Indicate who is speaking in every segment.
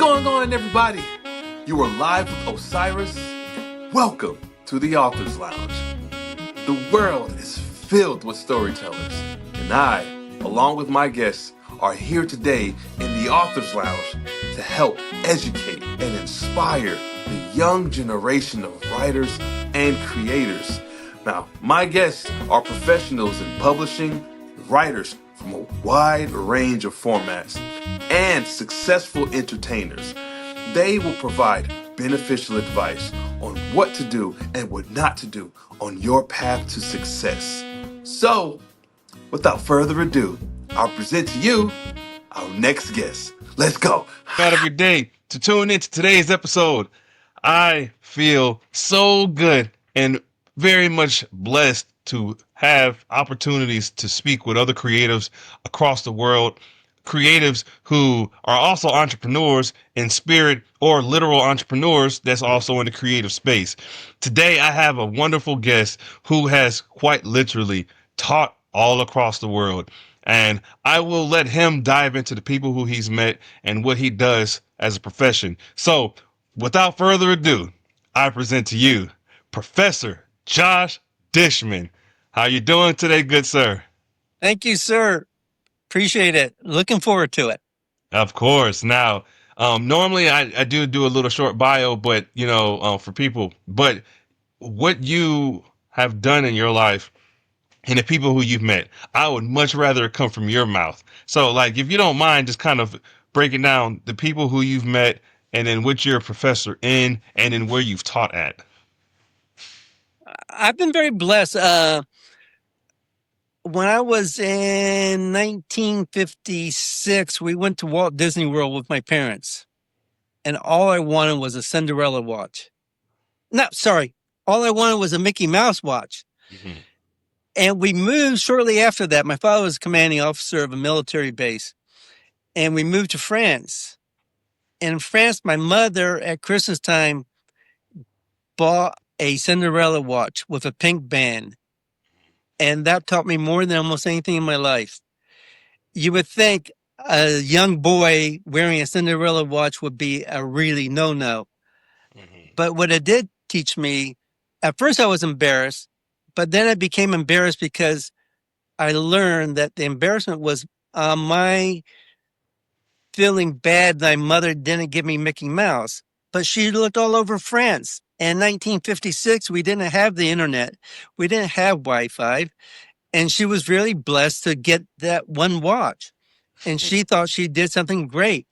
Speaker 1: going on, everybody? You are live with Osiris. Welcome to the Author's Lounge. The world is filled with storytellers, and I, along with my guests, are here today in the Author's Lounge to help educate and inspire the young generation of writers and creators. Now, my guests are professionals in publishing, writers from a wide range of formats, and successful entertainers. They will provide beneficial advice on what to do and what not to do on your path to success. So, without further ado, I'll present to you our next guest. Let's go.
Speaker 2: Out of your day to tune into today's episode. I feel so good and very much blessed to have opportunities to speak with other creatives across the world, creatives who are also entrepreneurs in spirit or literal entrepreneurs that's also in the creative space. Today, I have a wonderful guest who has quite literally taught all across the world. And I will let him dive into the people who he's met and what he does as a profession. So, without further ado, I present to you Professor Josh Dishman. How you doing today, good sir?
Speaker 3: Thank you, sir. Appreciate it. Looking forward to it.
Speaker 2: Of course. Now, normally I do a little short bio, but for people. But what you have done in your life and the people who you've met, I would much rather it come from your mouth. So, like, if you don't mind, just kind of breaking down the people who you've met, and then what you're a professor in, and then where you've taught at.
Speaker 3: I've been very blessed. When I was in 1956, we went to Walt Disney World with my parents, and all I wanted was a Cinderella watch. No, sorry. All I wanted was a Mickey Mouse watch.
Speaker 2: Mm-hmm.
Speaker 3: And we moved shortly after that. My father was a commanding officer of a military base, and we moved to France. In France, my mother at Christmas time bought a Cinderella watch with a pink band. And that taught me more than almost anything in my life. You would think a young boy wearing a Cinderella watch would be a really no-no.
Speaker 2: Mm-hmm.
Speaker 3: But what it did teach me, at first I was embarrassed, but then I became embarrassed because I learned that the embarrassment was my feeling bad that my mother didn't give me Mickey Mouse. But she looked all over France. In 1956, we didn't have the internet. We didn't have Wi-Fi. And she was really blessed to get that one watch. And she thought she did something great.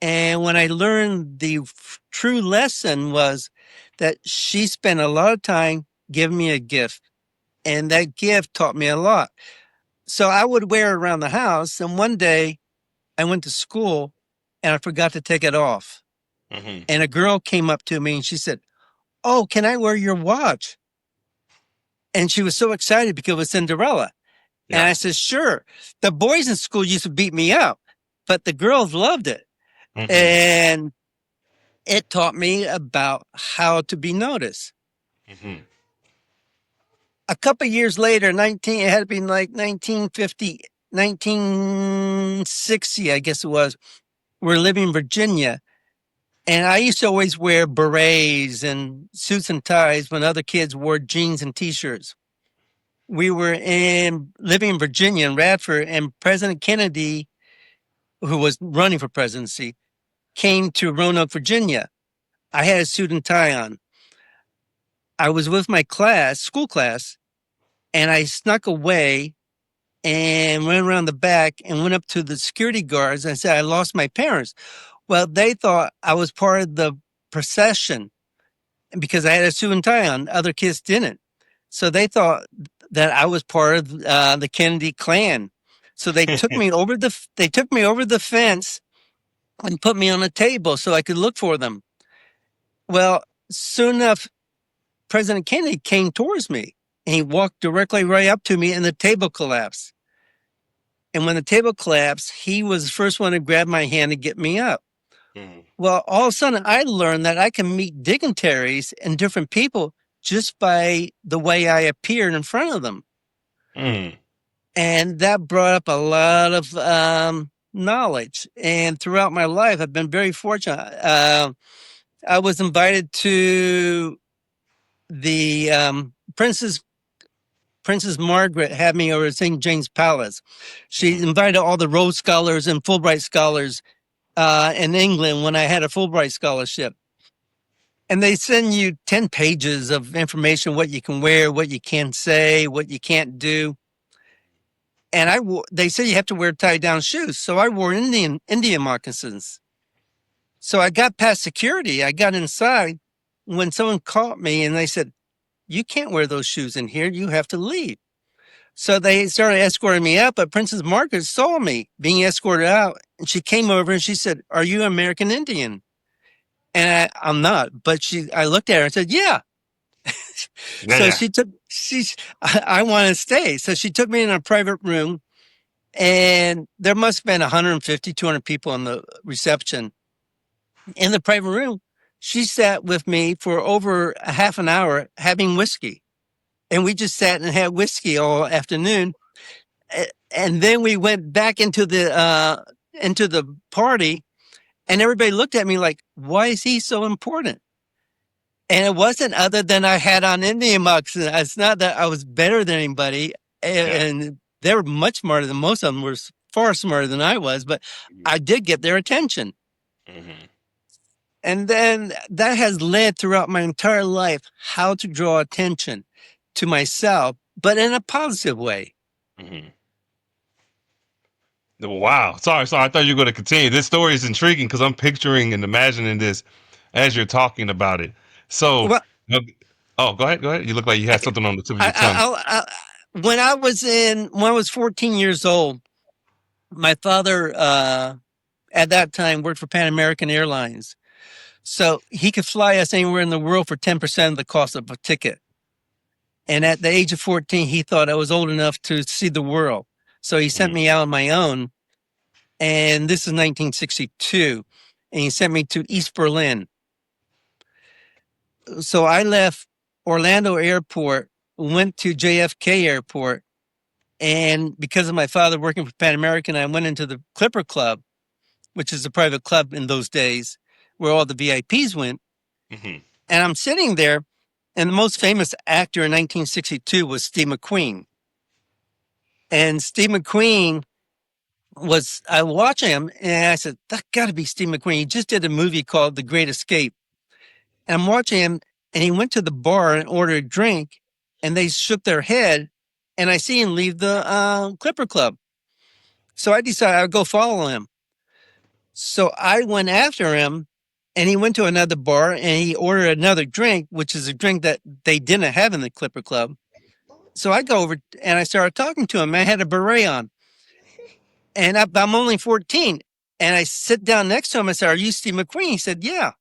Speaker 3: And when I learned the true lesson was that she spent a lot of time giving me a gift. And that gift taught me a lot. So I would wear it around the house. And one day I went to school and I forgot to take it off.
Speaker 2: Mm-hmm.
Speaker 3: And a girl came up to me and she said, "Oh, can I wear your watch?" And she was so excited because it was Cinderella.
Speaker 2: Yeah.
Speaker 3: And I said, "Sure." The boys in school used to beat me up, but the girls loved it.
Speaker 2: Mm-hmm.
Speaker 3: And it taught me about how to be noticed.
Speaker 2: Mm-hmm.
Speaker 3: A couple of years later, it had to be like 1950, 1960, I guess it was. We're living in Virginia. And I used to always wear berets and suits and ties when other kids wore jeans and T-shirts. We were living in Virginia, in Radford, and President Kennedy, who was running for presidency, came to Roanoke, Virginia. I had a suit and tie on. I was with my school class, and I snuck away and went around the back and went up to the security guards and said, "I lost my parents." Well, they thought I was part of the procession because I had a suit and tie on. Other kids didn't. So they thought that I was part of the Kennedy clan. So they took me over the fence and put me on a table so I could look for them. Well, soon enough, President Kennedy came towards me and he walked directly right up to me and the table collapsed. And when the table collapsed, he was the first one to grab my hand and get me up.
Speaker 2: Mm-hmm.
Speaker 3: Well, all of a sudden, I learned that I can meet dignitaries and different people just by the way I appeared in front of them.
Speaker 2: Mm-hmm.
Speaker 3: And that brought up a lot of knowledge. And throughout my life, I've been very fortunate. I was invited to the Princess Margaret had me over at St. James Palace. She invited all the Rhodes Scholars and Fulbright Scholars in England when I had a Fulbright scholarship. And they send you 10 pages of information, what you can wear, what you can say, what you can't do. And they say you have to wear tie-down shoes. So I wore Indian moccasins. So I got past security. I got inside when someone caught me and they said, you can't wear those shoes in here. You have to leave. So they started escorting me out, but Princess Margaret saw me being escorted out. And she came over and she said, are you American Indian? And I'm not, but I looked at her and said, yeah. So I want to stay. So she took me in a private room and there must have been 150, 200 people in the reception. In the private room, she sat with me for over a half an hour having whiskey. And we just sat and had whiskey all afternoon. And then we went back into the party and everybody looked at me like, why is he so important? And it wasn't other than I had on Indian moccasins. It's not that I was better than anybody. And they were much smarter than most of them were far smarter than I was, but I did get their attention. Mm-hmm. And then that has led throughout my entire life how to draw attention to myself, but in a positive way.
Speaker 2: Mm-hmm. Wow. Sorry. I thought you were going to continue. This story is intriguing because I'm picturing and imagining this as you're talking about it. So, go ahead. You look like you had something on the tip of your tongue.
Speaker 3: When I was 14 years old, my father, at that time worked for Pan American Airlines. So he could fly us anywhere in the world for 10% of the cost of a ticket. And at the age of 14, he thought I was old enough to see the world. So he sent me out on my own. And this is 1962. And he sent me to East Berlin. So I left Orlando Airport, went to JFK Airport. And because of my father working for Pan American, I went into the Clipper Club, which is a private club in those days, where all the VIPs went. Mm-hmm. And I'm sitting there, and the most famous actor in 1962 was Steve McQueen. And Steve McQueen I watched him, and I said, that got to be Steve McQueen. He just did a movie called The Great Escape. And I'm watching him, and he went to the bar and ordered a drink, and they shook their head, and I see him leave the Clipper Club. So I decided I'd go follow him. So I went after him, and he went to another bar, and he ordered another drink, which is a drink that they didn't have in the Clipper Club. So I go over, and I started talking to him. I had a beret on. And I'm only 14. And I sit down next to him. I said, are you Steve McQueen? He said, yeah.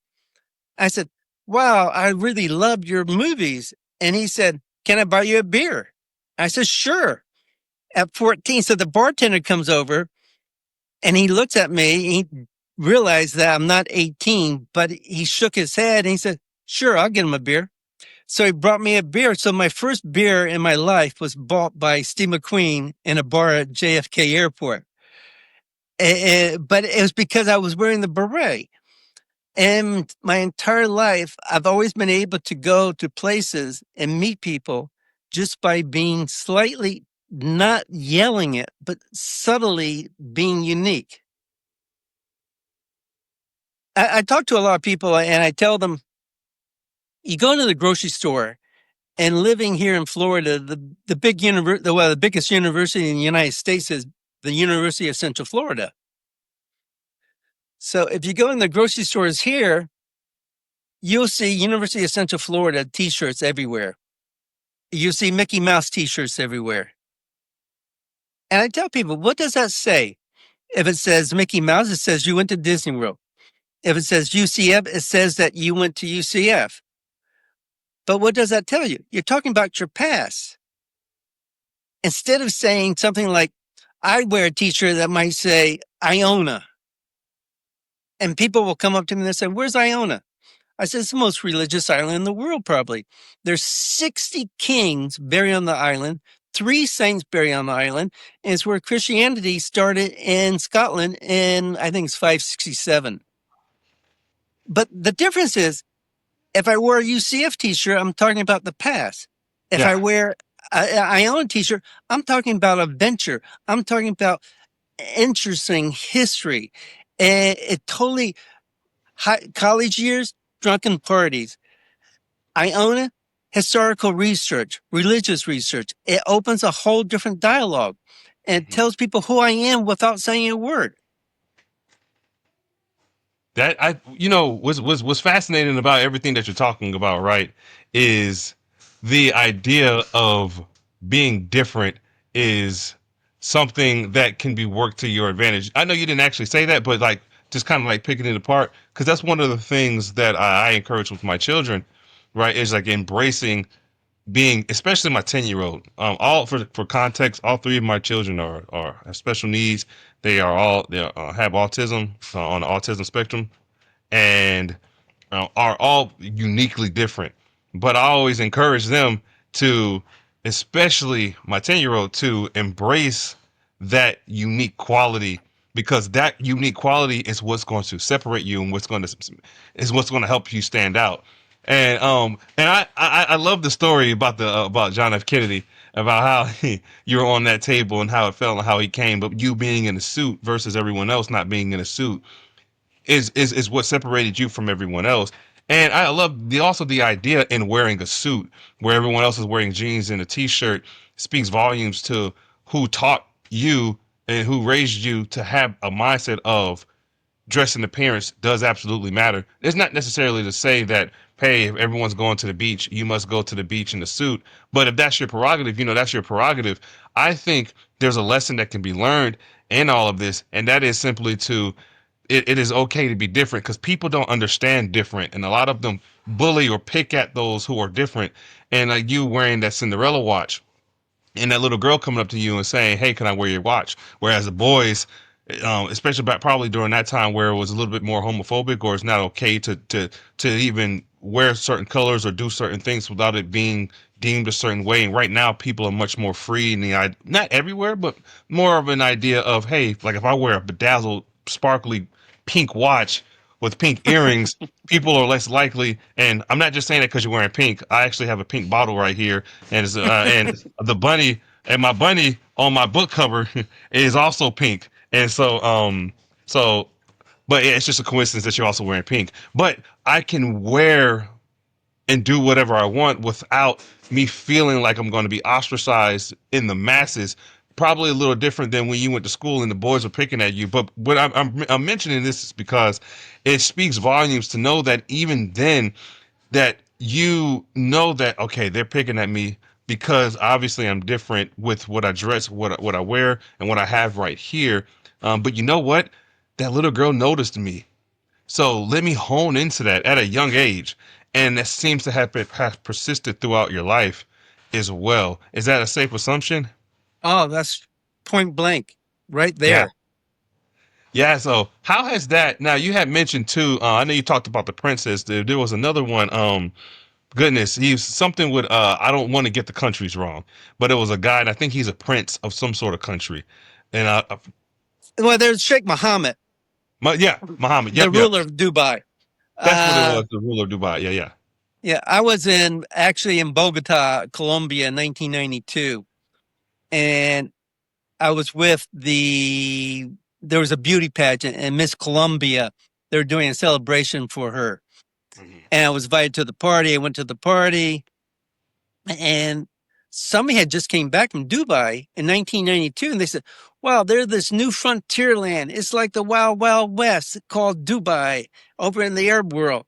Speaker 3: I said, wow, I really loved your movies. And he said, can I buy you a beer? I said, sure. At 14. So the bartender comes over and he looks at me. He realized that I'm not 18, but he shook his head and he said, sure, I'll get him a beer. So he brought me a beer. So my first beer in my life was bought by Steve McQueen in a bar at JFK Airport. But it was because I was wearing the beret. And my entire life, I've always been able to go to places and meet people just by being slightly, not yelling it, but subtly being unique. I talk to a lot of people and I tell them, you go to the grocery store and living here in Florida, the biggest university in the United States is the University of Central Florida. So if you go in the grocery stores here, you'll see University of Central Florida t-shirts everywhere. You'll see Mickey Mouse t-shirts everywhere. And I tell people, what does that say? If it says Mickey Mouse, it says you went to Disney World. If it says UCF, it says that you went to UCF. But what does that tell you? You're talking about your past. Instead of saying something like, I wear a t-shirt that might say Iona. And people will come up to me and say, where's Iona? I said, it's the most religious island in the world, probably. There's 60 kings buried on the island, 3 saints buried on the island, and it's where Christianity started in Scotland in, I think it's 567. But the difference is, if I wear a UCF t-shirt, I'm talking about the past. If I wear an Iona t-shirt, I'm talking about adventure. I'm talking about interesting history. And it totally, college years, drunken parties. Iona, historical research, religious research. It opens a whole different dialogue and tells people who I am without saying a word.
Speaker 2: That what's fascinating about everything that you're talking about, right, is the idea of being different is something that can be worked to your advantage. I know you didn't actually say that, but like just kind of like picking it apart, because that's one of the things that I encourage with my children, right, is like embracing being, especially my 10-year-old. All for context, all 3 of my children are have special needs. They have autism, on the autism spectrum, and are all uniquely different. But I always encourage them to, especially my 10-year-old, to embrace that unique quality, because that unique quality is what's going to separate you and what's going to help you stand out. And I love the story about the about John F. Kennedy, about how you were on that table and how it felt and how he came, but you being in a suit versus everyone else not being in a suit is what separated you from everyone else. And I love the idea in wearing a suit where everyone else is wearing jeans and a t-shirt speaks volumes to who taught you and who raised you to have a mindset of dress and appearance does absolutely matter. It's not necessarily to say that, hey, if everyone's going to the beach, you must go to the beach in a suit. But if that's your prerogative, that's your prerogative. I think there's a lesson that can be learned in all of this, and that is simply it is okay to be different, because people don't understand different, and a lot of them bully or pick at those who are different. And like you wearing that Cinderella watch, and that little girl coming up to you and saying, "Hey, can I wear your watch?" Whereas the boys, especially back probably during that time where it was a little bit more homophobic, or it's not okay to even wear certain colors or do certain things without it being deemed a certain way. And right now, people are much more free in the not everywhere, but more of an idea of, hey, like if I wear a bedazzled, sparkly pink watch with pink earrings, people are less likely. And I'm not just saying that because you're wearing pink. I actually have a pink bottle right here, and the bunny, and my bunny on my book cover is also pink. And so, but yeah, it's just a coincidence that you're also wearing pink. But I can wear and do whatever I want without me feeling like I'm going to be ostracized in the masses. Probably a little different than when you went to school and the boys were picking at you. But what I'm mentioning this is because it speaks volumes to know that even then, that you know that, okay, they're picking at me because obviously I'm different with what I dress, what I wear, and what I have right here. But you know what? That little girl noticed me. So let me hone into that at a young age. And that seems to have persisted throughout your life as well. Is that a safe assumption?
Speaker 3: Oh, that's point blank right
Speaker 2: Yeah.
Speaker 3: there.
Speaker 2: Yeah. So how has that, now you had mentioned too, I know you talked about the princess. There was another one. Goodness, he's something with, I don't want to get the countries wrong, but it was a guy, and I think he's a prince of some sort of country. And
Speaker 3: Well, there's Sheikh Mohammed,
Speaker 2: yeah, Muhammad.
Speaker 3: the
Speaker 2: Yep. Yep.
Speaker 3: ruler of Dubai.
Speaker 2: That's what it was. The ruler of Dubai. Yeah. Yeah.
Speaker 3: Yeah, I was actually in Bogota, Colombia in 1992. And I was with there was a beauty pageant and Miss Colombia. They were doing a celebration for her.
Speaker 2: Mhm.
Speaker 3: And I was invited to the party. I went to the party, and somebody had just came back from Dubai in 1992. And they said, wow, there's this new frontier land. It's like the Wild Wild West called Dubai over in the Arab world.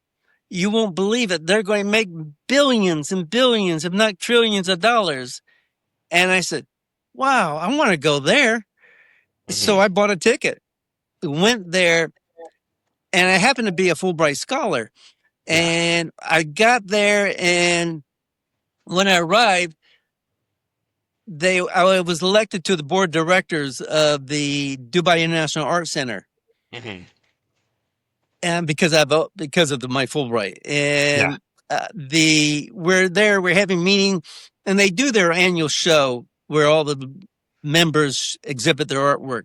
Speaker 3: You won't believe it. They're going to make billions and billions, if not trillions of dollars. And I said, wow, I want to go there. So
Speaker 2: Mhm.
Speaker 3: I bought a ticket, went there, and I happened to be a Fulbright scholar.
Speaker 2: Yeah.
Speaker 3: And I got there, and when I arrived, I was elected to the board of directors of the Dubai International Art Center,
Speaker 2: Mhm.
Speaker 3: and because of my Fulbright.
Speaker 2: Yeah.
Speaker 3: And we're having meeting, and they do their annual show where all the members exhibit their artwork.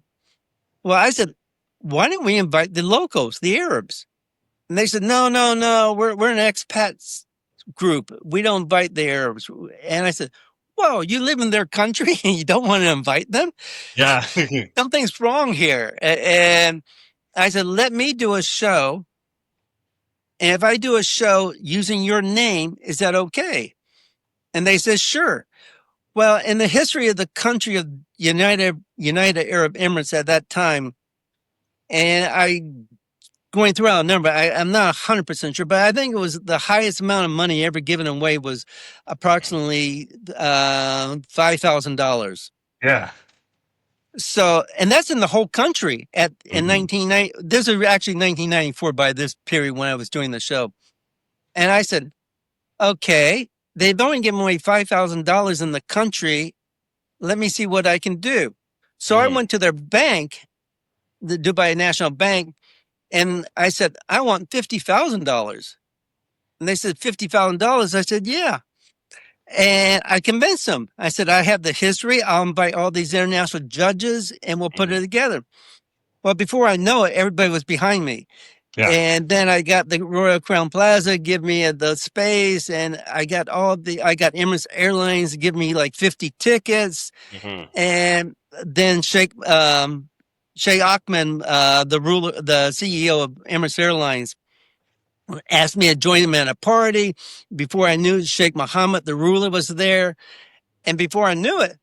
Speaker 3: Well, I said, why don't we invite the locals, the Arabs? And they said, no, we're an expats group. We don't invite the Arabs. And I said, whoa, you live in their country and you don't want to invite them?
Speaker 2: Yeah.
Speaker 3: Something's wrong here. And I said, let me do a show. And if I do a show using your name, is that okay? And they said, sure. Well, in the history of the country of United Arab Emirates at that time, and I going through a number, I'm not 100% sure, but I think it was the highest amount of money ever given away was approximately $5,000.
Speaker 2: Yeah.
Speaker 3: So, and that's in the whole country in
Speaker 2: Mhm.
Speaker 3: 1990. This is actually 1994 by this period when I was doing the show. And I said, okay, they've only given away $5,000 in the country. Let me see what I can do. So I
Speaker 2: Mhm.
Speaker 3: went to their bank, the Dubai National Bank, and I said, I want $50,000. And they said, $50,000. I said, yeah. And I convinced them. I said, I have the history. I'll invite all these international judges and we'll put it together. Well, before I know it, everybody was behind me.
Speaker 2: Yeah.
Speaker 3: And then I got the Royal Crown Plaza give me the space, and I got Emirates Airlines give me like 50 tickets.
Speaker 2: Mhm.
Speaker 3: And then Sheikh Ahmed, the CEO of Emirates Airlines, asked me to join him at a party. Before I knew it, Sheikh Mohammed, the ruler, was there. And before I knew it,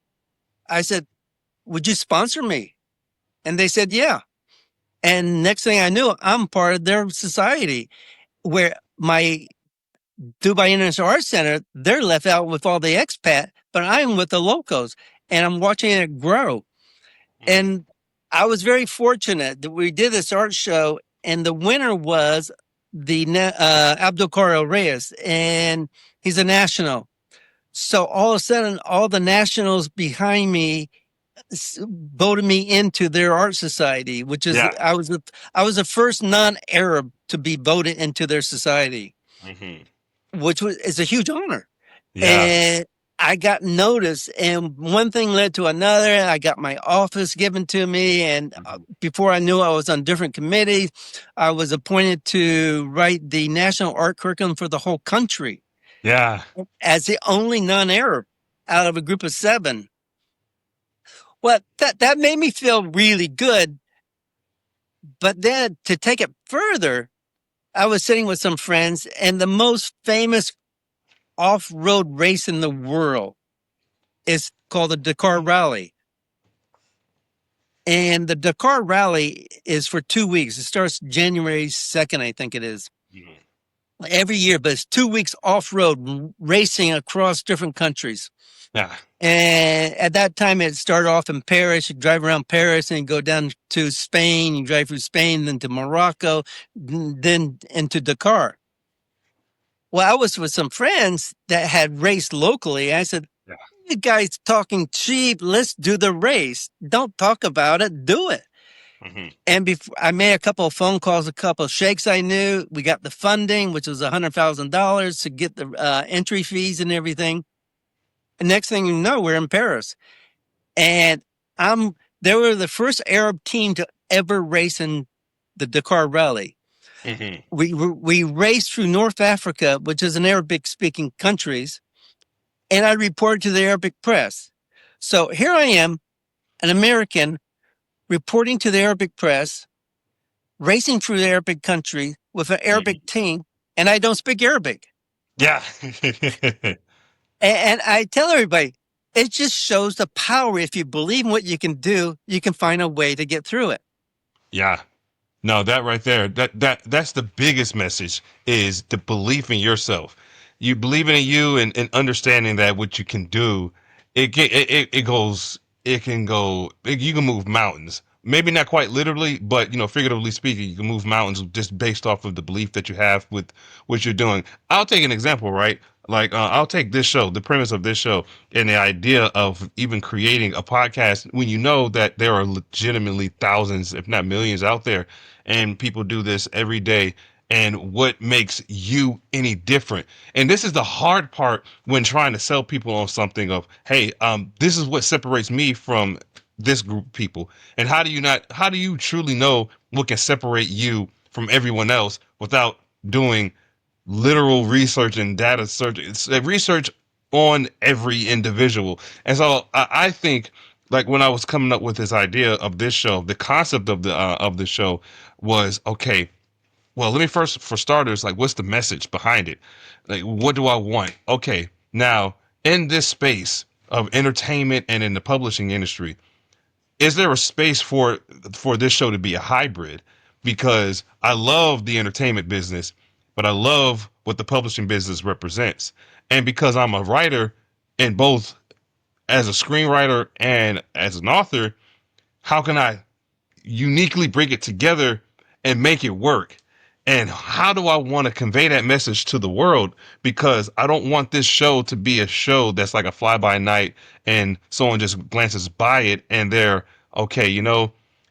Speaker 3: I said, would you sponsor me? And they said, yeah. And next thing I knew, I'm part of their society where my Dubai International Arts Center, they're left out with all the expat, but I'm with the locals and I'm watching it grow. And I was very fortunate that we did this art show, and the winner was the Abdul Karim Reyes, and he's a national. So all of a sudden, all the nationals behind me voted me into their art society, which is
Speaker 2: Yeah.
Speaker 3: I was the first non-Arab to be voted into their society,
Speaker 2: Mhm.
Speaker 3: which is a huge honor.
Speaker 2: Yeah.
Speaker 3: And I got noticed, and one thing led to another. I got my office given to me, and before I knew, I was on different committees. I was appointed to write the national art curriculum for the whole country
Speaker 2: Yeah.
Speaker 3: as the only non-Arab out of a group of 7. Well, that made me feel really good. But then to take it further, I was sitting with some friends, and the most famous off-road race in the world is called the Dakar Rally. And the Dakar Rally is for 2 weeks. It starts January 2nd, I think it is.
Speaker 2: Mhm.
Speaker 3: Every year, but it's 2 weeks off-road racing across different countries.
Speaker 2: Yeah.
Speaker 3: And at that time, it started off in Paris. You drive around Paris and go down to Spain. You drive through Spain, then to Morocco, then into Dakar. Well, I was with some friends that had raced locally. I said,
Speaker 2: Yeah.
Speaker 3: you guys talking cheap. Let's do the race. Don't talk about it. Do it.
Speaker 2: Mhm.
Speaker 3: And before I made a couple of phone calls, a couple of sheikhs I knew. We got the funding, which was $100,000 to get the entry fees and everything. And next thing you know, we're in Paris. And they were the first Arab team to ever race in the Dakar Rally.
Speaker 2: Mhm.
Speaker 3: We raced through North Africa, which is an Arabic speaking countries, and I reported to the Arabic press. So here I am, an American, reporting to the Arabic press, racing through the Arabic country with an Arabic team, and I don't speak Arabic.
Speaker 2: Yeah.
Speaker 3: And I tell everybody, it just shows the power. If you believe in what you can do, you can find a way to get through it.
Speaker 2: Yeah. No, that right there, that's the biggest message is the belief in yourself. You believing in you and understanding that what you can do, it can go, you can move mountains. Maybe not quite literally, but figuratively speaking, you can move mountains just based off of the belief that you have with what you're doing. I'll take an example, right? Like, I'll take this show, the premise of this show, and the idea of even creating a podcast when you know that there are legitimately thousands, if not millions, out there, and people do this every day. and what makes you any different. And this is the hard part when trying to sell people on something of, hey, this is what separates me from this group of people. And how do you truly know what can separate you from everyone else without doing literal research and data search? It's research on every individual. And so I think, like, when I was coming up with this idea of this show, the concept of the show was, okay, well, let me first, for starters, like, what's the message behind it? Like, what do I want? Okay, now, in this space of entertainment and in the publishing industry, is there a space for this show to be a hybrid? Because I love the entertainment business, but I love what the publishing business represents. And because I'm a writer in both, as a screenwriter and as an author, how can I uniquely bring it together and make it work? And how do I want to convey that message to the world? Because I don't want this show to be a show that's like a fly by night and someone just glances by it and they're, okay,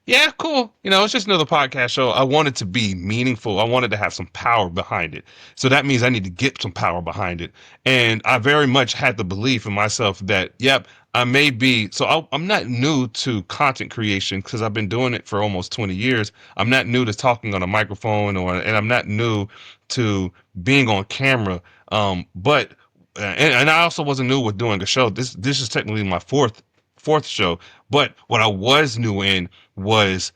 Speaker 2: yeah, cool. It's just another podcast show. I want it to be meaningful. I wanted to have some power behind it. So that means I need to get some power behind it. And I very much had the belief in myself that, yep, I may be. So I'm not new to content creation because I've been doing it for almost 20 years. I'm not new to talking on a microphone, and I'm not new to being on camera. But and I also wasn't new with doing a show. This is technically my fourth show. But what I was new in was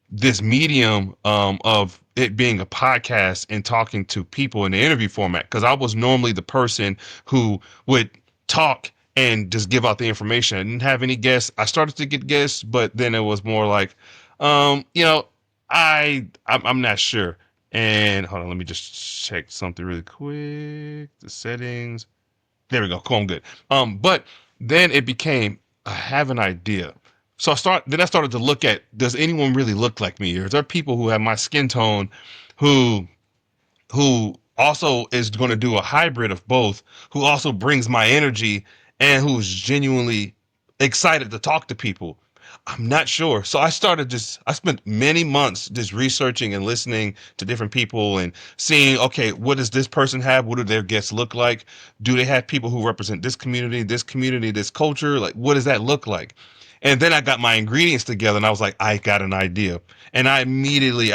Speaker 2: this medium, of it being a podcast and talking to people in the interview format. Because I was normally the person who would talk and just give out the information. I didn't have any guests. I started to get guests, but then it was more like, I'm not sure. And hold on, let me just check something really quick. The settings. There we go. Cool, I'm good. But then it became, I have an idea. So I started to look at, does anyone really look like me? Or is there people who have my skin tone who who also is going to do a hybrid of both, who also brings my energy and who's genuinely excited to talk to people? I'm not sure. So I spent many months just researching and listening to different people and seeing, okay, what does this person have? What do their guests look like? Do they have people who represent this community, this culture? Like, what does that look like? And then I got my ingredients together and I was like, I got an idea. And I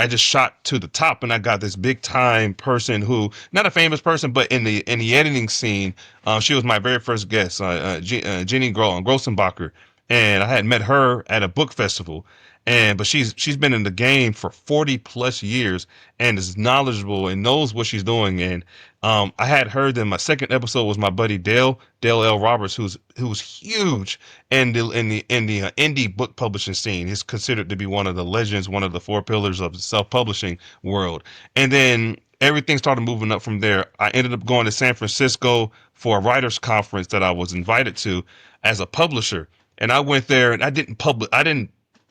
Speaker 2: just shot to the top and I got this big time person who, not a famous person, but in the editing scene, she was my very first guest, Jenny Grossenbacher. And I had met her at a book festival. But she's been in the game for 40 plus years and is knowledgeable and knows what she's doing. And I had her. Then my second episode was my buddy Dale L. Roberts, who's huge in the indie book publishing scene. He's considered to be one of the legends, one of the four pillars of the self-publishing world. And then everything started moving up from there. I ended up going to San Francisco for a writers conference that I was invited to as a publisher. And I went there and I didn't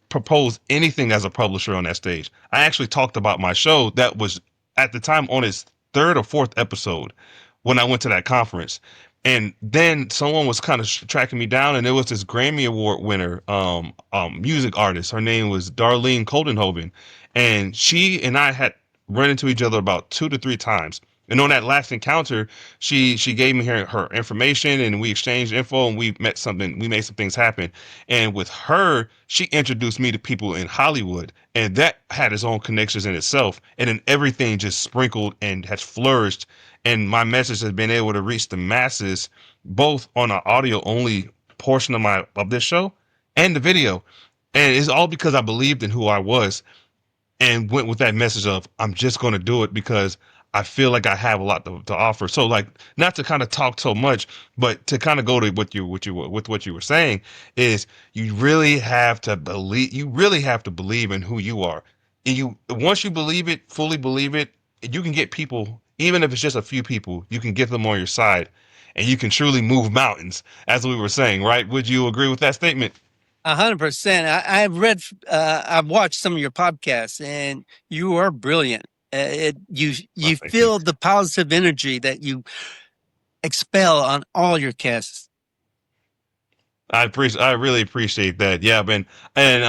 Speaker 2: propose anything as a publisher on that stage. I actually talked about my show that was at the time on its third or fourth episode when I went to that conference. And then someone was kind of tracking me down, and it was this Grammy Award winner, music artist. Her name was Darlene Coldenhoven, and she and I had run into each other about 2 to 3 times. And on that last encounter, she gave me her information, and we exchanged info, and we made some things happen. And with her, she introduced me to people in Hollywood, and that had its own connections in itself. And then everything just sprinkled and has flourished, and my message has been able to reach the masses, both on an audio only portion of this show and the video. And it's all because I believed in who I was and went with that message of, I'm just going to do it because I feel like I have a lot to offer. So, like, not to kind of talk so much, but to kind of go to what you were saying is, you really have to believe in who you are. And once you believe it, fully believe it, you can get people, even if it's just a few people, you can get them on your side and you can truly move mountains, as we were saying, right? Would you agree with that statement?
Speaker 3: 100%. I've watched some of your podcasts, and you are brilliant. You
Speaker 2: Thank you.
Speaker 3: feel the positive energy that you expel on all your casts.
Speaker 2: I really appreciate that. Yeah, man. And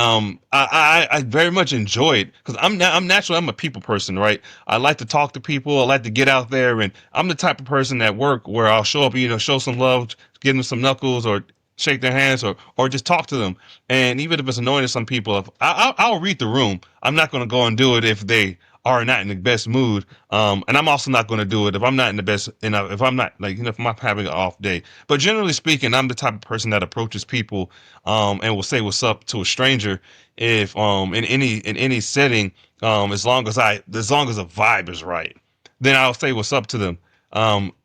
Speaker 2: I very much enjoy it because I'm naturally I'm a people person, right? I like to talk to people. I like to get out there, and I'm the type of person at work where I'll show up, show some love, give them some knuckles, or shake their hands, or just talk to them. And even if it's annoying to some people, if I'll read the room. I'm not going to go and do it if they are not in the best mood. And I'm also not going to do it if I'm not in the best, if I'm not like, if I'm having an off day. But generally speaking, I'm the type of person that approaches people, and will say what's up to a stranger if, in any setting, as long as the vibe is right, then I'll say what's up to them.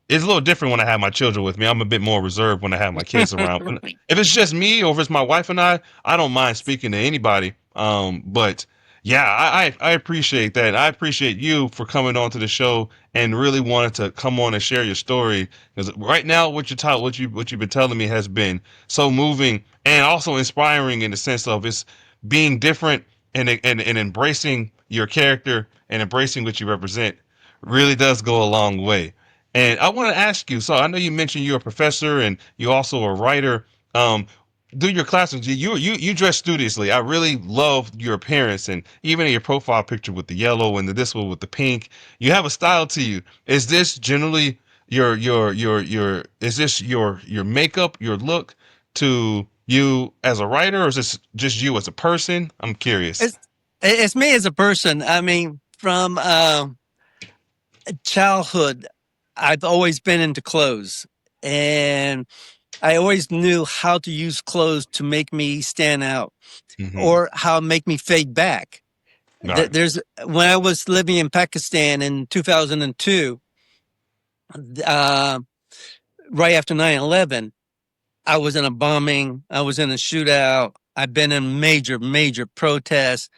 Speaker 2: It's a little different when I have my children with me. I'm a bit more reserved when I have my kids around. If it's just me or if it's my wife and I don't mind speaking to anybody. But yeah, I appreciate that. I appreciate you for coming on to the show and really wanted to come on and share your story. Because right now, what you've been telling me has been so moving and also inspiring in the sense of it's being different and embracing your character and embracing what you represent really does go a long way. And I want to ask you. So I know you mentioned you're a professor and you're also a writer. Um, do your classes. You dress studiously. I really love your appearance and even in your profile picture with the yellow and this one with the pink. You have a style to you. Is this generally your is this your makeup, your look to you as a writer, or is this just you as a person? I'm curious.
Speaker 3: It's me as a person. I mean, from childhood, I've always been into clothes, and I always knew how to use clothes to make me stand out
Speaker 2: Mm-hmm.
Speaker 3: or how make me fade back.
Speaker 2: All right.
Speaker 3: There's when I was living in Pakistan in 2002, uh, right after 9/11, I was in a bombing, I was in a shootout, I've been in major protests,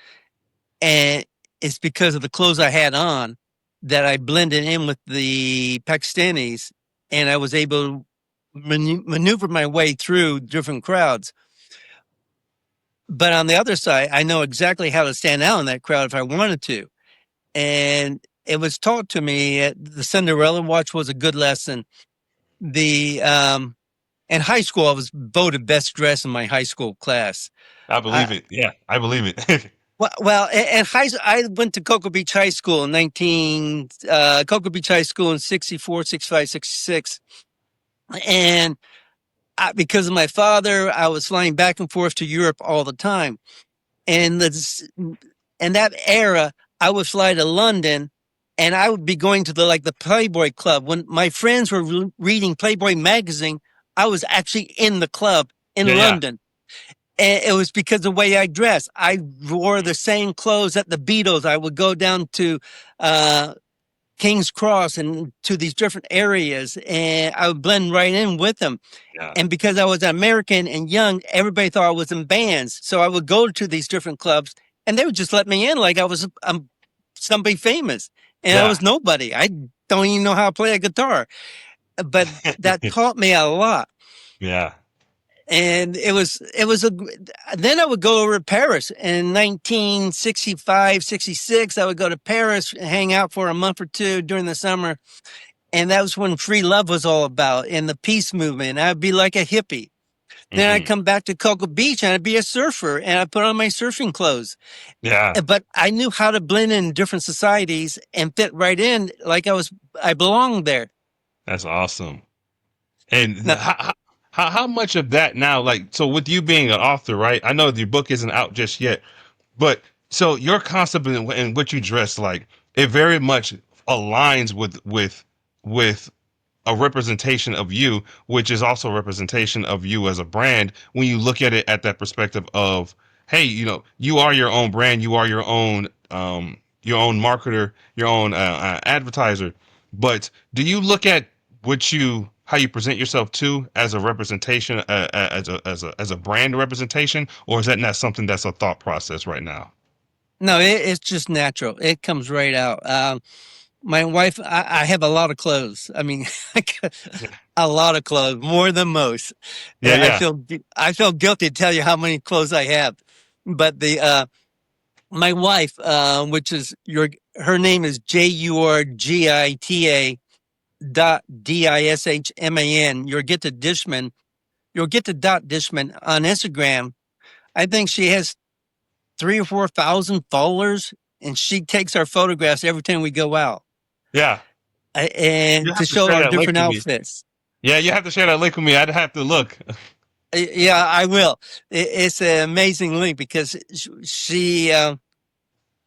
Speaker 3: and it's because of the clothes I had on that I blended in with the Pakistanis, and I was able to maneuver my way through different crowds. But on the other side, I know exactly how to stand out in that crowd if I wanted to. And it was taught to me at the Cinderella watch was a good lesson. The in high school, I was voted best dressed in my high school class.
Speaker 2: I
Speaker 3: I,
Speaker 2: believe it. Yeah, I believe it.
Speaker 3: well, and I went to Cocoa Beach High School in Cocoa Beach High School in 64, 65, 66. And because of my father, I was flying back and forth to Europe all the time. And in that era, I would fly to London and I would be going to the Playboy Club. When my friends were reading Playboy magazine, I was actually in the club in
Speaker 2: Yeah, yeah.
Speaker 3: London. And it was because of the way I dressed. I wore the same clothes that the Beatles. I would go down to King's Cross and to these different areas, and I would blend right in with them.
Speaker 2: Yeah.
Speaker 3: And because I was American and young, everybody thought I was in bands. So I would go to these different clubs, and they would just let me in like I was somebody famous, and I
Speaker 2: Yeah.
Speaker 3: was nobody. I don't even know how to play a guitar, but that taught me a lot.
Speaker 2: Yeah.
Speaker 3: And then I would go over to Paris in 1965, 66. I would go to Paris, hang out for a month or two during the summer. And that was when free love was all about and the peace movement. I'd be like a hippie. Then I'd
Speaker 2: Hmm.
Speaker 3: come back to Cocoa Beach and I'd be a surfer and I'd put on my surfing clothes.
Speaker 2: Yeah.
Speaker 3: But I knew how to blend in different societies and fit right in like I belonged there.
Speaker 2: That's awesome. And
Speaker 3: Now,
Speaker 2: how much of that now, like, so with you being an author, right? I know your book isn't out just yet, but so your concept in what you dress like, it very much aligns with a representation of you, which is also a representation of you as a brand when you look at it at that perspective of, hey, you are your own brand, you are your own marketer, your own advertiser. But do you look at how you present yourself to as a representation, as a brand representation, or is that not something that's a thought process right now?
Speaker 3: no, it's just natural. It comes right out. My wife, I have a lot of clothes. I mean, a lot of clothes, more than most.
Speaker 2: Yeah,
Speaker 3: I
Speaker 2: yeah.
Speaker 3: feel guilty to tell you how many clothes I have. But my wife, which is her name is JURGITA .DISHMAN, Jurgita Dishman. you'll get to Dot Dishman on Instagram. I think she has 3,000 or 4,000 followers, and she takes our photographs every time we go out,
Speaker 2: Yeah. You
Speaker 3: and to
Speaker 2: have to
Speaker 3: show
Speaker 2: share
Speaker 3: our
Speaker 2: that link
Speaker 3: different
Speaker 2: with me.
Speaker 3: outfits.
Speaker 2: Yeah, you have to share that link with me. I'd have to look.
Speaker 3: Yeah, I will. It's an amazing link because she, yeah,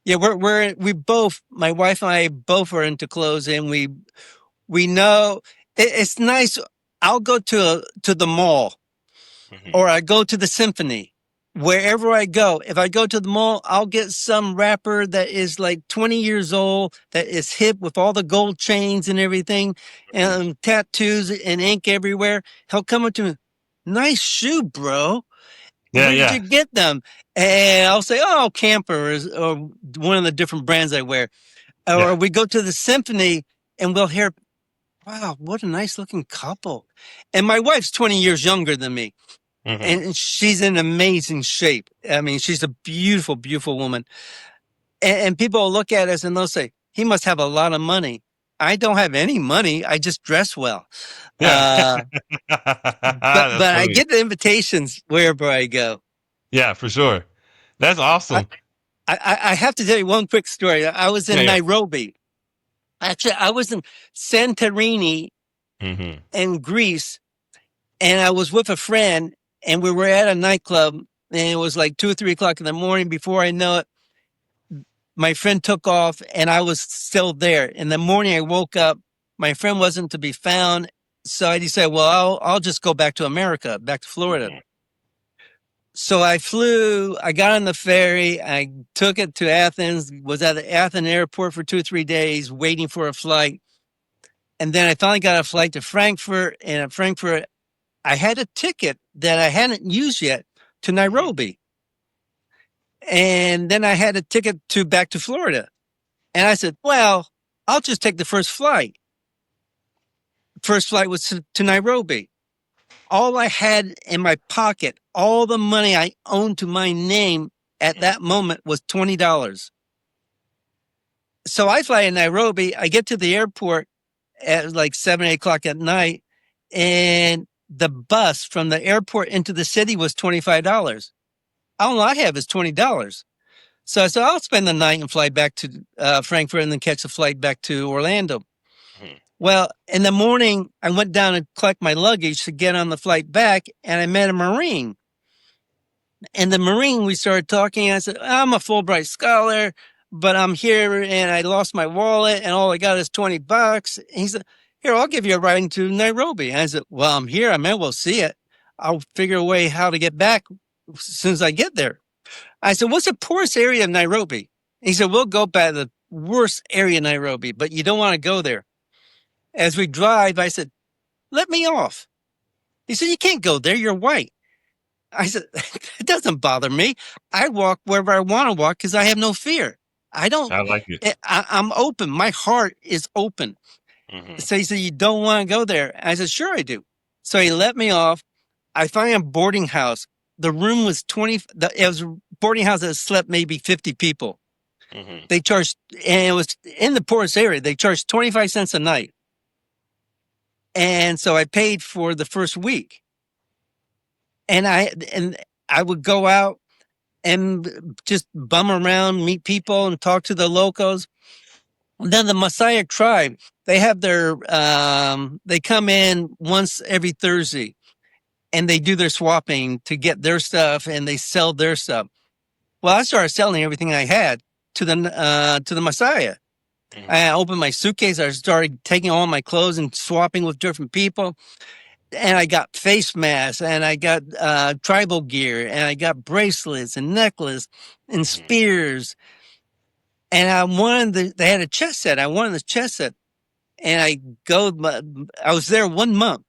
Speaker 3: we both, my wife and I both are into clothes, and we know it's nice. I'll go to the mall,
Speaker 2: Mhm.
Speaker 3: or I go to the symphony. Wherever I go, if I go to the mall, I'll get some rapper that is like 20 years old, that is hip with all the gold chains and everything,
Speaker 2: Mhm.
Speaker 3: and tattoos and ink everywhere. He'll come up to me, nice shoe, bro.
Speaker 2: Yeah,
Speaker 3: Where did
Speaker 2: yeah,
Speaker 3: you get them? And I'll say, oh, Camper or one of the different brands I wear. Or
Speaker 2: yeah.
Speaker 3: we go to the symphony and we'll hear, wow, what a nice looking couple. And my wife's 20 years younger than me,
Speaker 2: Mhm.
Speaker 3: and she's in amazing shape. I mean, she's a beautiful, beautiful woman. And people will look at us and they'll say, he must have a lot of money. I don't have any money. I just dress well.
Speaker 2: Yeah.
Speaker 3: Uh,
Speaker 2: That's
Speaker 3: but I
Speaker 2: funny.
Speaker 3: get the invitations wherever I go.
Speaker 2: Yeah, for sure. That's
Speaker 3: I,
Speaker 2: awesome.
Speaker 3: I have to tell you one quick story. I was
Speaker 2: Yeah,
Speaker 3: in
Speaker 2: yeah.
Speaker 3: Nairobi. Actually, I was in Santorini
Speaker 2: Mhm.
Speaker 3: in Greece, and I was with a friend, and we were at a nightclub, and it was like 2 or 3 o'clock in the morning. Before I know it, my friend took off, and I was still there. In the morning, I woke up. My friend wasn't to be found, so I decided, well, I'll just go back to America, back to Florida.
Speaker 2: Mhm.
Speaker 3: So I flew, I got on the ferry, I took it to Athens, was at the Athens airport for 2 or 3 days waiting for a flight. And then I finally got a flight to Frankfurt. And at Frankfurt, I had a ticket that I hadn't used yet to
Speaker 2: Mhm.
Speaker 3: Nairobi. And then I had a ticket to back to Florida. And I said, well, I'll just take the first flight. First flight was to Nairobi. All I had in my pocket, all the money I owned to my name at
Speaker 2: Mhm.
Speaker 3: that moment was $20. So I fly in Nairobi. I get to the airport at like 7, 8 o'clock at night, and the bus from the airport into the city was $25. All I have is $20. So I said, I'll spend the night and fly back to Frankfurt and then catch a flight back to Orlando.
Speaker 2: Mhm.
Speaker 3: Well, in the morning, I went down and collect my luggage to get on the flight back, and I met a Marine. And the Marine, we started talking. I said, I'm a Fulbright scholar, but I'm here and I lost my wallet and all I got is $20. And he said, here, I'll give you a ride to Nairobi. And I said, well, I'm here. I may well see it. I'll figure a way how to get back as soon as I get there. I said, what's the poorest area of Nairobi? He said, we'll go by the worst area in Nairobi, but you don't want to go there. As we drive, I said, let me off. He said, you can't go there. You're white. I said, it doesn't bother me. I walk wherever I want to walk because I have no fear. I don't,
Speaker 2: I like it.
Speaker 3: I'm open. My heart is open.
Speaker 2: Mhm.
Speaker 3: So he said, you don't want to go there. I said, sure I do. So he let me off. I find a boarding house. The room was it was a boarding house that slept maybe 50 people.
Speaker 2: Mhm.
Speaker 3: They charged, and it was in the poorest area. They charged 25 cents a night. And so I paid for the first week. And I would go out and just bum around, meet people, and talk to the locals. And then the Messiah tribe, they have they come in once every Thursday, and they do their swapping to get their stuff, and they sell their stuff. Well, I started selling everything I had to the Messiah.
Speaker 2: Mhm.
Speaker 3: I opened my suitcase. I started taking all my clothes and swapping with different people. And I got face masks, and I got tribal gear, and I got bracelets and necklace and
Speaker 2: Mhm.
Speaker 3: spears. And they had a chess set. I wanted the chess set. And I was there 1 month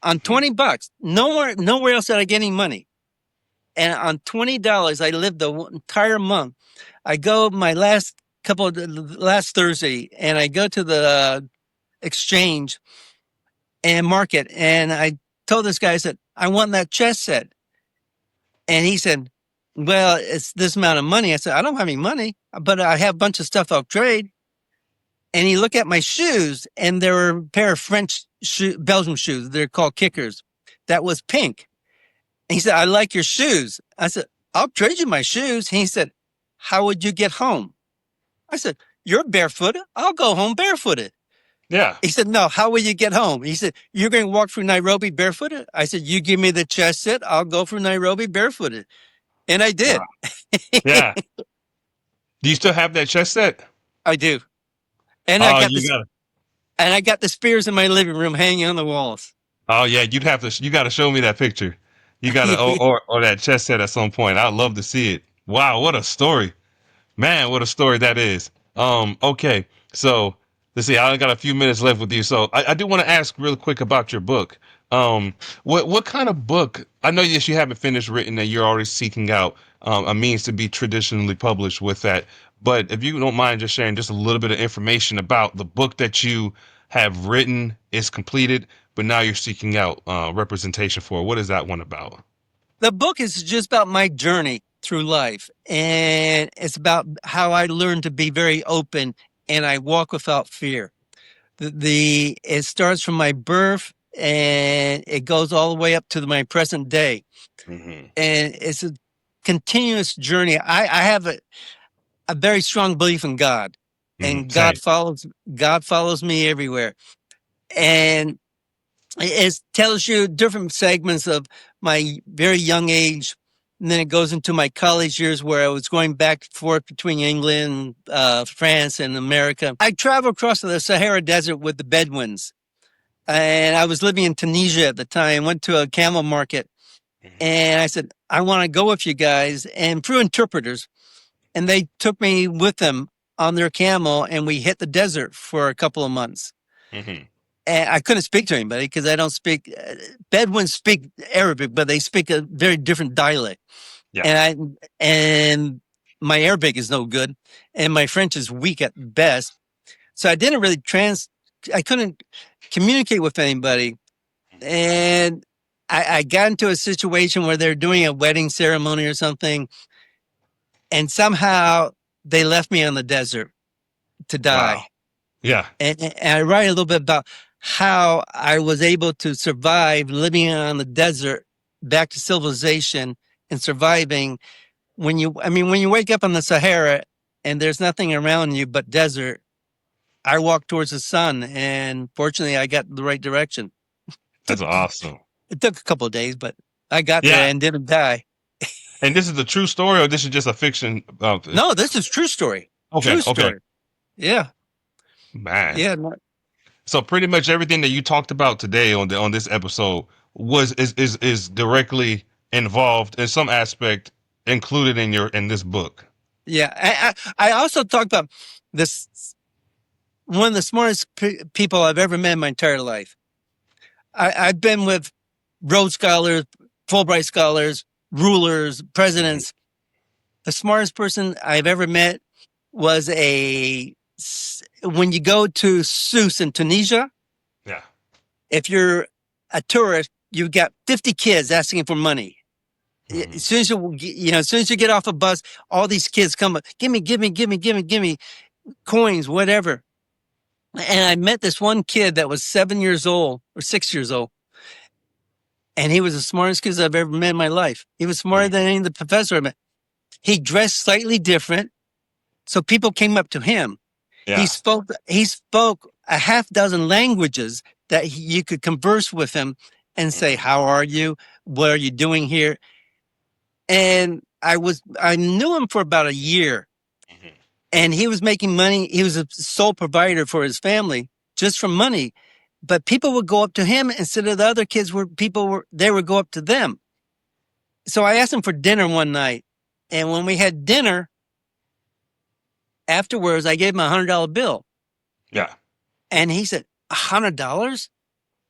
Speaker 3: on
Speaker 2: Mhm.
Speaker 3: $20. Nowhere else did I get any money. And on $20, I lived the entire month. I go last Thursday, and I go to the exchange and market. And I told this guy, I said, I want that chess set. And he said, well, it's this amount of money. I said, I don't have any money, but I have a bunch of stuff I'll trade. And he looked at my shoes, and there were a pair of Belgium shoes. They're called kickers. That was pink. He said, I like your shoes. I said, I'll trade you my shoes. He said, how would you get home? I said, you're barefooted. I'll go home barefooted.
Speaker 2: Yeah.
Speaker 3: He said, no, how will you get home? He said, you're going to walk through Nairobi barefooted? I said, you give me the chest set, I'll go through Nairobi barefooted. And I
Speaker 2: Wow.
Speaker 3: did.
Speaker 2: Yeah. Do you still have that chess set?
Speaker 3: I do. And I
Speaker 2: Oh,
Speaker 3: got
Speaker 2: you
Speaker 3: this,
Speaker 2: got it.
Speaker 3: and I got the spears in my living room hanging on the walls.
Speaker 2: Oh yeah, you got to show me that picture. You got to or that chess set at some point. I'd love to see it. Wow, what a story. Man, what a story that is. Okay. So let's see, I only got a few minutes left with you. So I do want to ask real quick about your book. What kind of book? I know yes, you haven't finished written and you're already seeking out a means to be traditionally published with that. But if you don't mind just sharing just a little bit of information about the book that you have written is completed, but now you're seeking out representation for. What is that one about?
Speaker 3: The book is just about my journey through life. And it's about how I learned to be very open and I walk without fear. It starts from my birth and it goes all the way up to my present day.
Speaker 2: Mm-hmm.
Speaker 3: And it's a continuous journey. I have a very strong belief in God,
Speaker 2: Mm-hmm.
Speaker 3: and
Speaker 2: Same.
Speaker 3: God follows me everywhere. And it tells you different segments of my very young age. And then it goes into my college years where I was going back and forth between England, France, and America. I traveled across the Sahara Desert with the Bedouins. And I was living in Tunisia at the time, went to a camel market. And I said, I want to go with you guys. And through interpreters, and they took me with them on their camel and we hit the desert for a couple of months.
Speaker 2: Mm-hmm.
Speaker 3: And I couldn't speak to anybody because I don't speak, Bedouins speak Arabic, but they speak a very different dialect.
Speaker 2: Yeah.
Speaker 3: And my Arabic is no good and my French is weak at best. So I didn't really I couldn't communicate with anybody. And I got into a situation where they're doing a wedding ceremony or something. And somehow they left me on the desert to
Speaker 2: Wow.
Speaker 3: die.
Speaker 2: Yeah.
Speaker 3: And I write a little bit about how I was able to survive living on the desert back to civilization and surviving when you wake up on the Sahara and there's nothing around you but desert. I walked towards the sun and fortunately I got the right direction.
Speaker 2: That's awesome.
Speaker 3: It took a couple of days, but I got
Speaker 2: Yeah.
Speaker 3: there and didn't die.
Speaker 2: And this is a true story, or this is just a fiction?
Speaker 3: No, this is true story.
Speaker 2: Okay.
Speaker 3: True
Speaker 2: Okay.
Speaker 3: story. Yeah.
Speaker 2: Man.
Speaker 3: Yeah.
Speaker 2: So pretty much everything that you talked about today on this episode is directly involved in some aspect included in this book.
Speaker 3: Yeah. I also talked about this. One of the smartest people I've ever met in my entire life. I've been with Rhodes Scholars, Fulbright Scholars, rulers, presidents. The smartest person I've ever met was when you go to Sousse in Tunisia,
Speaker 2: Yeah.
Speaker 3: if you're a tourist, you've got 50 kids asking for money.
Speaker 2: Mhm.
Speaker 3: As soon as you get off a bus, all these kids come up, give me coins, whatever. And I met this one kid that was 7 years old or 6 years old. And he was the smartest kid I've ever met in my life. He was smarter than any of the professor I met. He dressed slightly different. So people came up to him.
Speaker 2: Yeah.
Speaker 3: He spoke a half dozen languages that you could converse with him and say, how are you? What are you doing here? And I knew him for about a year.
Speaker 2: Mhm.
Speaker 3: And he was making money. He was a sole provider for his family just from money. But people would go up to him instead of the other kids they would go up to them. So I asked him for dinner one night. And when we had dinner, afterwards, I gave him $100 bill.
Speaker 2: Yeah.
Speaker 3: And he said, $100?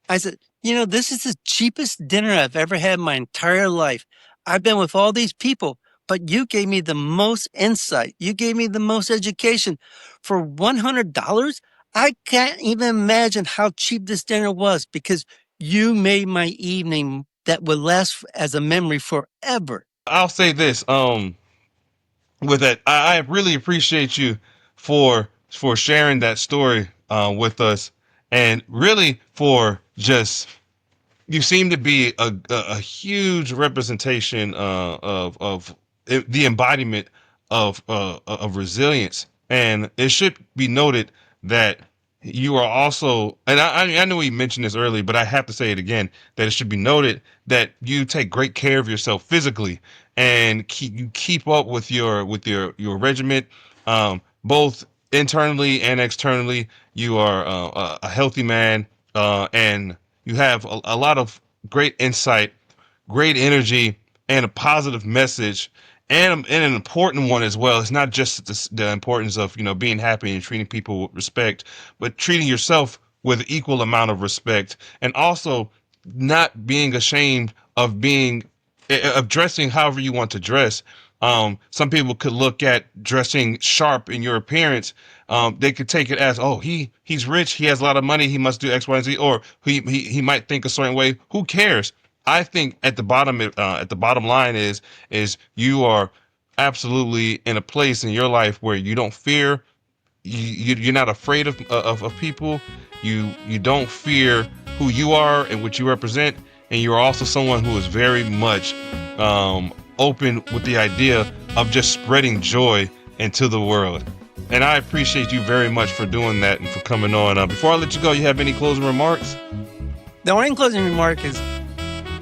Speaker 3: I said, this is the cheapest dinner I've ever had in my entire life. I've been with all these people, but you gave me the most insight. You gave me the most education. For $100, I can't even imagine how cheap this dinner was because you made my evening that would last as a memory forever.
Speaker 2: I'll say this. With that, I really appreciate you for sharing that story with us, and really for just you seem to be a huge representation of the embodiment of resilience. And it should be noted that you are also, and I know we mentioned this earlier, but I have to say it again, that it should be noted that you take great care of yourself physically, and you keep up with your regiment, both internally and externally. You are a healthy man, and you have a lot of great insight, great energy, and a positive message, and an important one as well. It's not just the importance of being happy and treating people with respect, but treating yourself with equal amount of respect, and also not being ashamed of dressing however you want to dress. Some people could look at dressing sharp in your appearance. They could take it as, oh, he's rich, he has a lot of money, he must do X, Y, and Z, or he might think a certain way. Who cares? I think at the bottom line is you are absolutely in a place in your life where you don't fear, you're not afraid of people. You don't fear who you are and what you represent, and you're also someone who is very much open with the idea of just spreading joy into the world. And I appreciate you very much for doing that and for coming on. Before I let you go, you have any closing remarks?
Speaker 3: The only closing remark is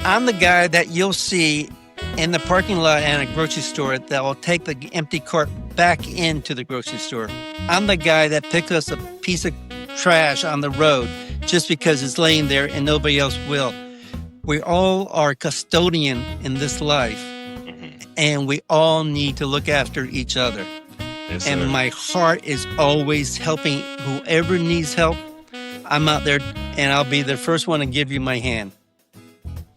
Speaker 3: I'm the guy that you'll see in the parking lot and a grocery store that will take the empty cart back into the grocery store. I'm the guy that picks us a piece of trash on the road just because it's laying there and nobody else will. We all are custodian in this life, and we all need to look after each other.
Speaker 2: Yes,
Speaker 3: and
Speaker 2: sir.
Speaker 3: my heart is always helping whoever needs help. I'm out there, and I'll be the first one to give you my hand.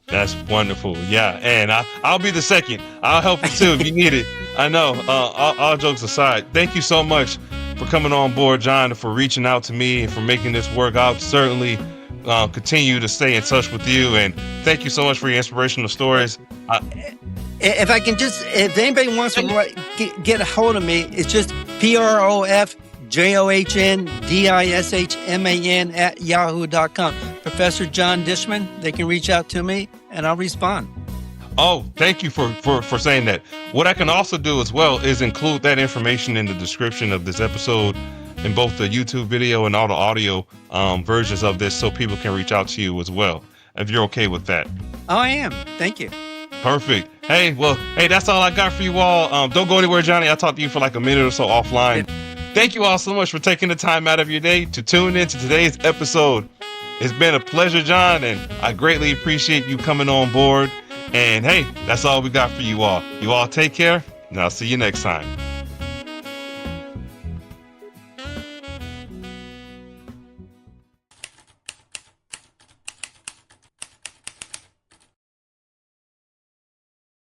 Speaker 2: That's wonderful. Yeah, and I'll be the second. I'll help you too if you need it. I know. All jokes aside, thank you so much for coming on board, John, and for reaching out to me and for making this work. I'll certainly continue to stay in touch with you, and thank you so much for your inspirational stories.
Speaker 3: If I can just, if anybody wants to get a hold of me, it's just ProfJohnDishman@yahoo.com. Professor John Dishman. They can reach out to me and I'll respond.
Speaker 2: Oh, thank you for saying that. What I can also do as well is include that information in the description of this episode, in both the YouTube video and all the audio versions of this, so people can reach out to you as well, if you're okay with that.
Speaker 3: Oh, I am. Thank you.
Speaker 2: Perfect. Hey, that's all I got for you all. Don't go anywhere, Johnny. I'll talk to you for like a minute or so offline. Thank you all so much for taking the time out of your day to tune in to today's episode. It's been a pleasure, John, and I greatly appreciate you coming on board. And hey, that's all we got for you all. You all take care, and I'll see you next time.